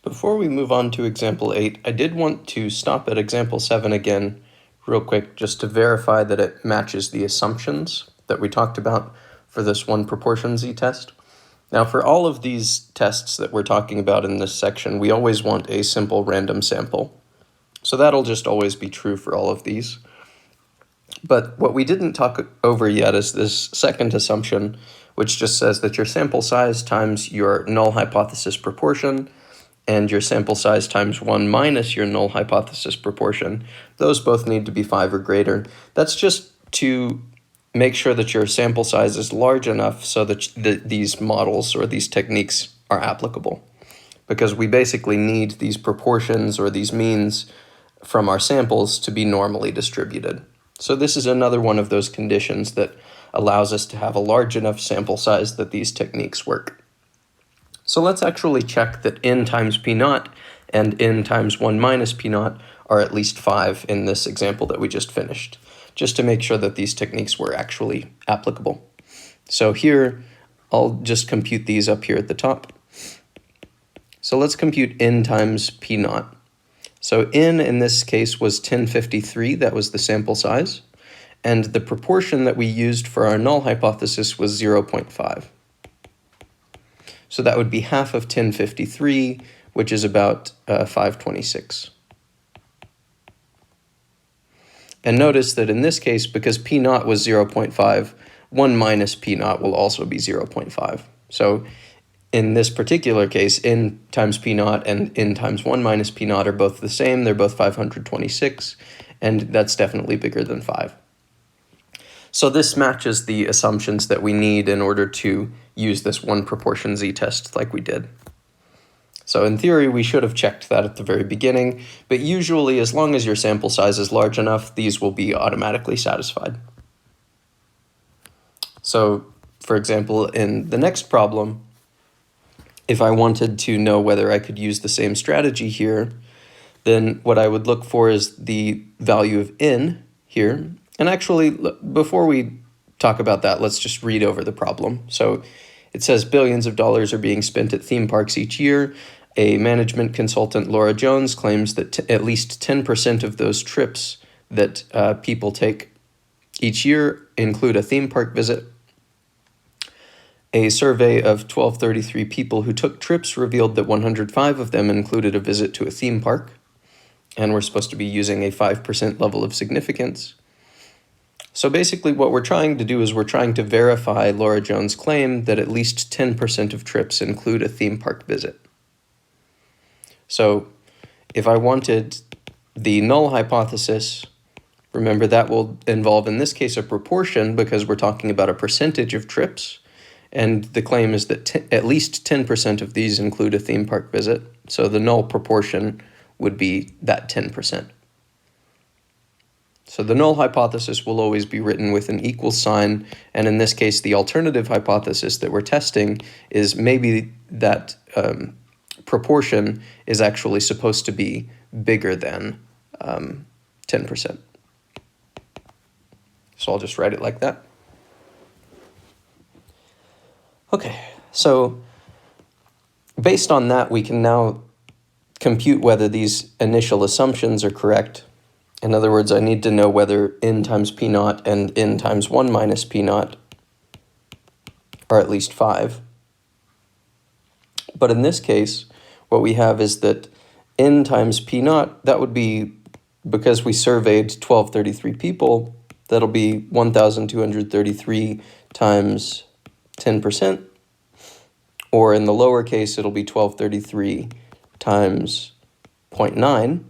Before we move on to example 8, I did want to stop at example 7 again real quick just to verify that it matches the assumptions that we talked about for this one proportion z test. Now for all of these tests that we're talking about in this section, we always want a simple random sample. So that'll just always be true for all of these. But what we didn't talk over yet is this second assumption, which just says that your sample size times your null hypothesis proportion and your sample size times 1 minus your null hypothesis proportion, those both need to be 5 or greater. That's just to make sure that your sample size is large enough so that these models or these techniques are applicable. Because we basically need these proportions or these means from our samples to be normally distributed. So this is another one of those conditions that allows us to have a large enough sample size that these techniques work. So let's actually check that n times p naught and n times 1 minus p naught are at least 5 in this example that we just finished, just to make sure that these techniques were actually applicable. So here, I'll just compute these up here at the top. So let's compute n times p naught. So n in this case was 1053, that was the sample size, and the proportion that we used for our null hypothesis was 0.5. So that would be half of 1053, which is about 526. And notice that in this case, because p naught was 0.5, 1 minus p naught will also be 0.5. So in this particular case, n times p naught and n times 1 minus p naught are both the same. They're both 526, and that's definitely bigger than 5. So this matches the assumptions that we need in order to use this one proportion z test like we did. So in theory, we should have checked that at the very beginning, but usually as long as your sample size is large enough, these will be automatically satisfied. So for example, in the next problem, if I wanted to know whether I could use the same strategy here, then what I would look for is the value of n here. And actually, before we talk about that, let's just read over the problem. So it says billions of dollars are being spent at theme parks each year. A management consultant, Laura Jones, claims that at least 10% of those trips that people take each year include a theme park visit. A survey of 1,233 people who took trips revealed that 105 of them included a visit to a theme park, and we're supposed to be using a 5% level of significance. So basically what we're trying to do is we're trying to verify Laura Jones' claim that at least 10% of trips include a theme park visit. So if I wanted the null hypothesis, remember that will involve in this case a proportion because we're talking about a percentage of trips, and the claim is that at least 10% of these include a theme park visit, so the null proportion would be that 10%. So the null hypothesis will always be written with an equal sign, and in this case, the alternative hypothesis that we're testing is maybe that proportion is actually supposed to be bigger than 10%. So I'll just write it like that. Okay, so based on that, we can now compute whether these initial assumptions are correct. In other words, I need to know whether n times p naught and n times 1 minus p naught are at least 5. But in this case, what we have is that n times p naught, that would be, because we surveyed 1,233 people, that'll be 1,233 times 10%, or in the lower case, it'll be 1,233 times 0.9.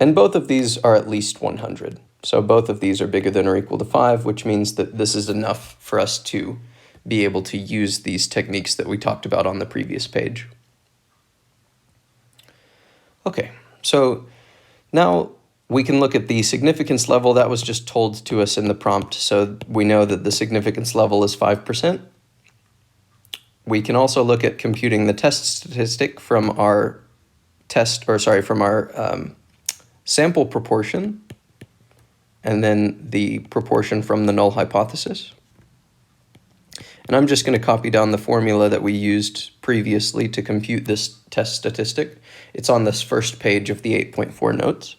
And both of these are at least 100. So both of these are bigger than or equal to 5, which means that this is enough for us to be able to use these techniques that we talked about on the previous page. Okay, so now we can look at the significance level that was just told to us in the prompt. So we know that the significance level is 5%. We can also look at computing the test statistic from our sample proportion, and then the proportion from the null hypothesis. And I'm just going to copy down the formula that we used previously to compute this test statistic. It's on this first page of the 8.4 notes.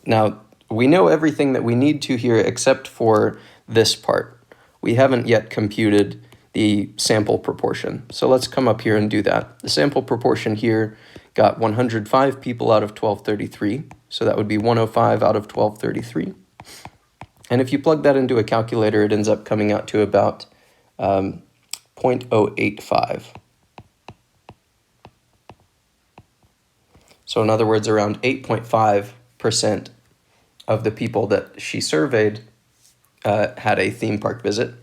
Now, we know everything that we need to here except for this part. We haven't yet computed the sample proportion. So let's come up here and do that. The sample proportion here got 105 people out of 1233. So that would be 105 out of 1233. And if you plug that into a calculator, it ends up coming out to about 0.085. So in other words, around 8.5% of the people that she surveyed had a theme park visit.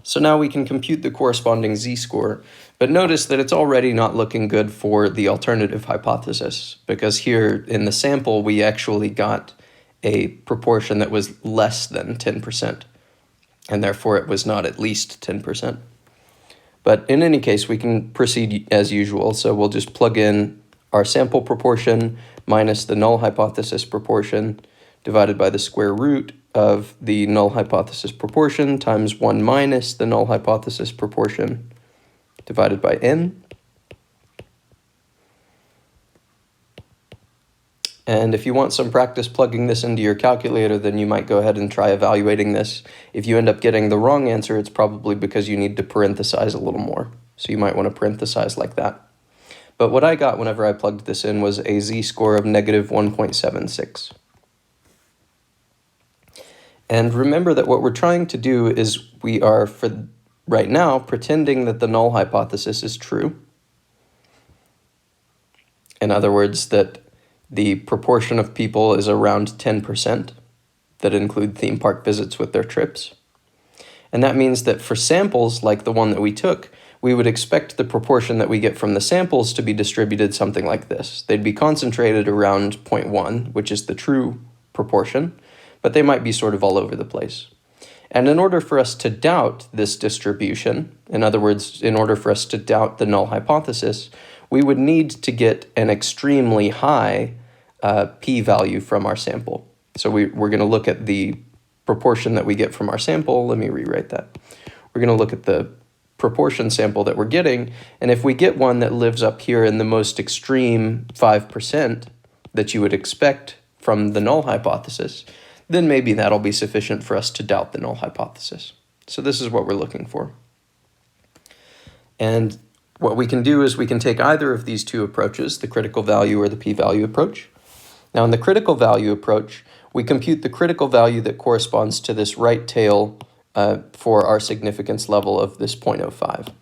So now we can compute the corresponding z-score, but notice that it's already not looking good for the alternative hypothesis, because here in the sample we actually got a proportion that was less than 10%, and therefore it was not at least 10%. But in any case, we can proceed as usual, so we'll just plug in our sample proportion minus the null hypothesis proportion divided by the square root of the null hypothesis proportion times 1 minus the null hypothesis proportion divided by n. And if you want some practice plugging this into your calculator, then you might go ahead and try evaluating this. If you end up getting the wrong answer, it's probably because you need to parenthesize a little more. So you might want to parenthesize like that. But what I got whenever I plugged this in was a z-score of negative 1.76. And remember that what we're trying to do is we are, for right now, pretending that the null hypothesis is true. In other words, that the proportion of people is around 10% that include theme park visits with their trips. And that means that for samples like the one that we took, we would expect the proportion that we get from the samples to be distributed something like this. They'd be concentrated around 0.1, which is the true proportion, but they might be sort of all over the place. And in order for us to doubt this distribution, in other words, in order for us to doubt the null hypothesis, we would need to get an extremely high p-value from our sample. So we're going to look at the proportion that we get from our sample. Let me rewrite that. We're going to look at the proportion sample that we're getting, and if we get one that lives up here in the most extreme 5% that you would expect from the null hypothesis, then maybe that'll be sufficient for us to doubt the null hypothesis. So this is what we're looking for. And what we can do is we can take either of these two approaches, the critical value or the p-value approach. Now in the critical value approach, we compute the critical value that corresponds to this right tail for our significance level of this 0.05.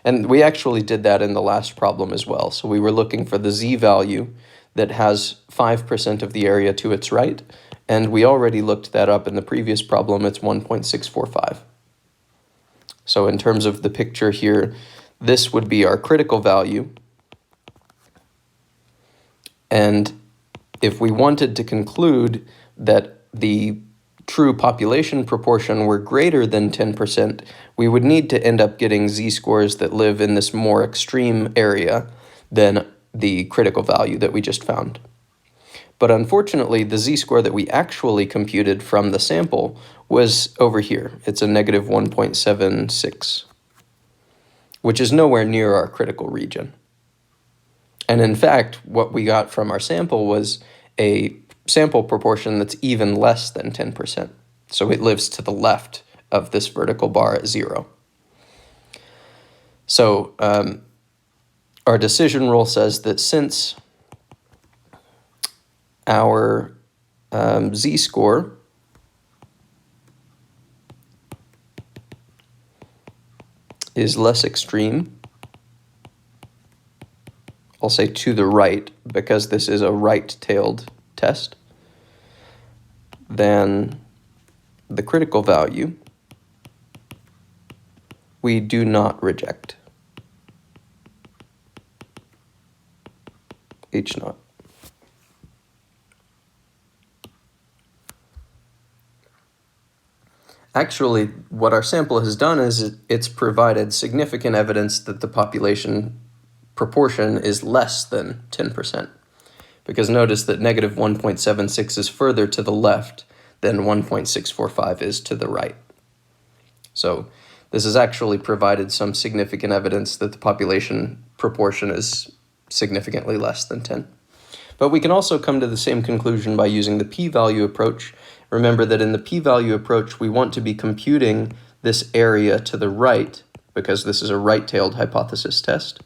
And we actually did that in the last problem as well. So we were looking for the z-value that has 5% of the area to its right, and we already looked that up in the previous problem. It's 1.645. So in terms of the picture here, this would be our critical value. And if we wanted to conclude that the true population proportion were greater than 10%, we would need to end up getting z-scores that live in this more extreme area than the critical value that we just found. But unfortunately, the z-score that we actually computed from the sample was over here. It's a negative 1.76, which is nowhere near our critical region. And in fact, what we got from our sample was a sample proportion that's even less than 10%. So it lives to the left of this vertical bar at 0. So our decision rule says that since our z-score is less extreme, I'll say to the right because this is a right-tailed test, than the critical value, we do not reject H naught. Actually, what our sample has done is it's provided significant evidence that the population proportion is less than 10%. Because notice that negative 1.76 is further to the left than 1.645 is to the right. So this has actually provided some significant evidence that the population proportion is significantly less than 10. But we can also come to the same conclusion by using the p-value approach. Remember that in the p-value approach, we want to be computing this area to the right, because this is a right-tailed hypothesis test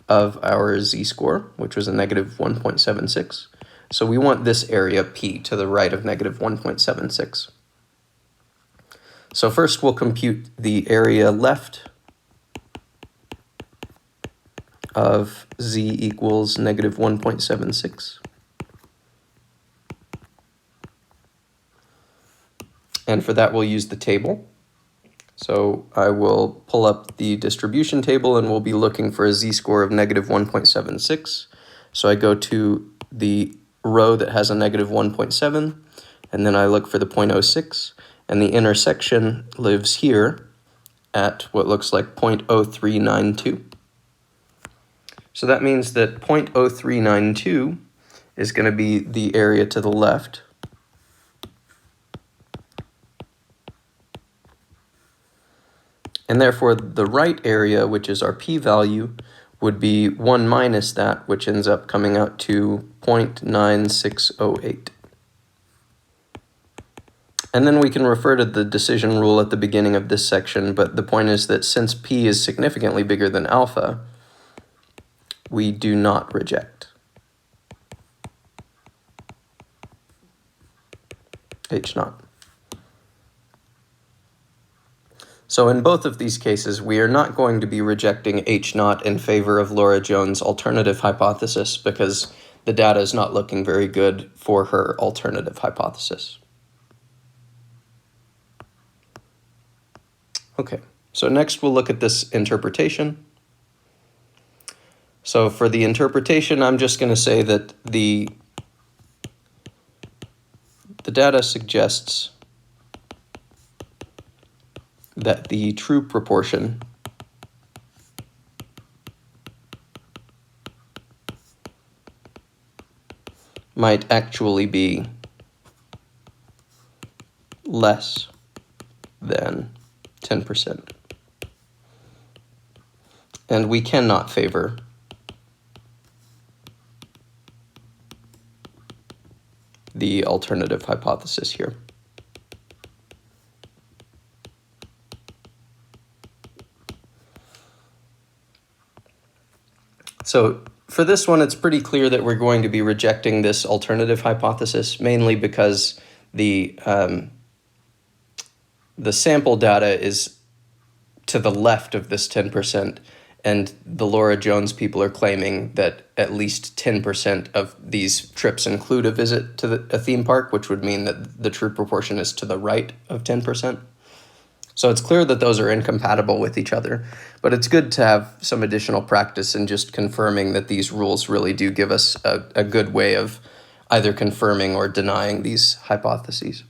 of our z-score, which was a negative 1.76. So we want this area p to the right of negative 1.76. So first we'll compute the area left of z equals negative 1.76. And for that we'll use the table. So I will pull up the distribution table and we'll be looking for a z-score of negative 1.76. So I go to the row that has a negative 1.7, and then I look for the 0.06, and the intersection lives here at what looks like 0.0392. So that means that 0.0392 is going to be the area to the left. And therefore, the right area, which is our p-value, would be 1 minus that, which ends up coming out to 0.9608. And then we can refer to the decision rule at the beginning of this section, but the point is that since p is significantly bigger than alpha, we do not reject H naught. So in both of these cases, we are not going to be rejecting H naught in favor of Laura Jones' alternative hypothesis because the data is not looking very good for her alternative hypothesis. Okay, so next we'll look at this interpretation. So for the interpretation, I'm just going to say that the data suggests that the true proportion might actually be less than 10%. And we cannot favor the alternative hypothesis here. So for this one, it's pretty clear that we're going to be rejecting this alternative hypothesis, mainly because the sample data is to the left of this 10%, and the Laura Jones people are claiming that at least 10% of these trips include a visit to a theme park, which would mean that the true proportion is to the right of 10%. So it's clear that those are incompatible with each other, but it's good to have some additional practice in just confirming that these rules really do give us a good way of either confirming or denying these hypotheses.